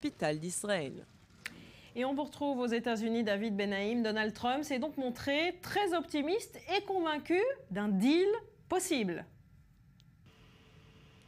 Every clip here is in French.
capitale d'Israël. Et on vous retrouve aux États-Unis, David Benaïm. Donald Trump s'est donc montré très optimiste et convaincu d'un deal possible.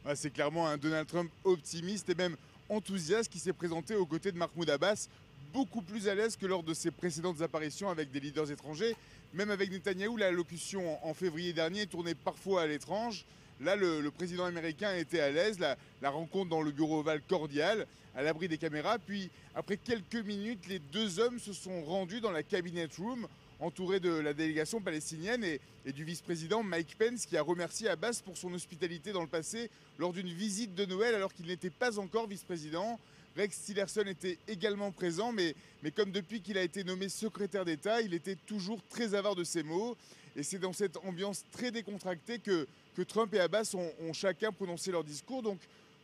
Ouais, c'est clairement un Donald Trump optimiste et même enthousiaste qui s'est présenté aux côtés de Mahmoud Abbas, beaucoup plus à l'aise que lors de ses précédentes apparitions avec des leaders étrangers. Même avec Netanyahou, l'allocution en février dernier tournait parfois à l'étrange. Là, le président américain était à l'aise, la rencontre dans le bureau ovale cordiale, à l'abri des caméras. Puis, après quelques minutes, les deux hommes se sont rendus dans la cabinet room, entourés de la délégation palestinienne et du vice-président Mike Pence, qui a remercié Abbas pour son hospitalité dans le passé lors d'une visite de Noël alors qu'il n'était pas encore vice-président. Rex Tillerson était également présent, mais comme depuis qu'il a été nommé secrétaire d'État, il était toujours très avare de ses mots. Et c'est dans cette ambiance très décontractée que Trump et Abbas ont chacun prononcé leur discours. Donc,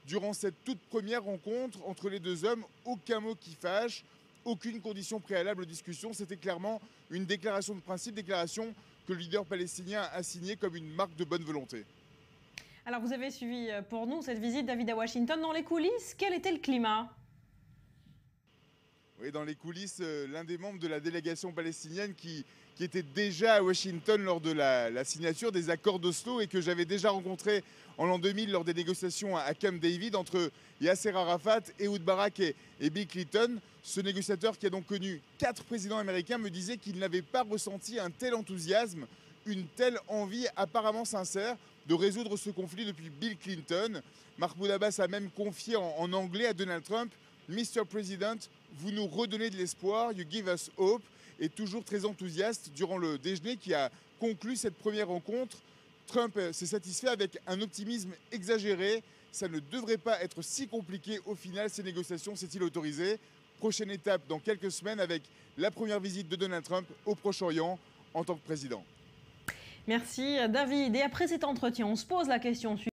durant cette toute première rencontre entre les deux hommes, aucun mot qui fâche, aucune condition préalable aux discussions. C'était clairement une déclaration de principe, déclaration que le leader palestinien a signée comme une marque de bonne volonté. Alors vous avez suivi pour nous cette visite, David, à Washington. Dans les coulisses, quel était le climat ? Oui, dans les coulisses, l'un des membres de la délégation palestinienne qui était déjà à Washington lors de la signature des accords d'Oslo et que j'avais déjà rencontré en l'an 2000 lors des négociations à Camp David entre Yasser Arafat, Ehud Barak et Bill Clinton. Ce négociateur qui a donc connu 4 présidents américains me disait qu'il n'avait pas ressenti un tel enthousiasme, une telle envie apparemment sincère de résoudre ce conflit depuis Bill Clinton. Mahmoud Abbas a même confié en anglais à Donald Trump « Mr. President, vous nous redonnez de l'espoir, you give us hope », et toujours très enthousiaste durant le déjeuner qui a conclu cette première rencontre. Trump s'est satisfait avec un optimisme exagéré. Ça ne devrait pas être si compliqué au final, ces négociations, s'est-il autorisé. Prochaine étape dans quelques semaines avec la première visite de Donald Trump au Proche-Orient en tant que président. Merci David. Et après cet entretien, on se pose la question suivante.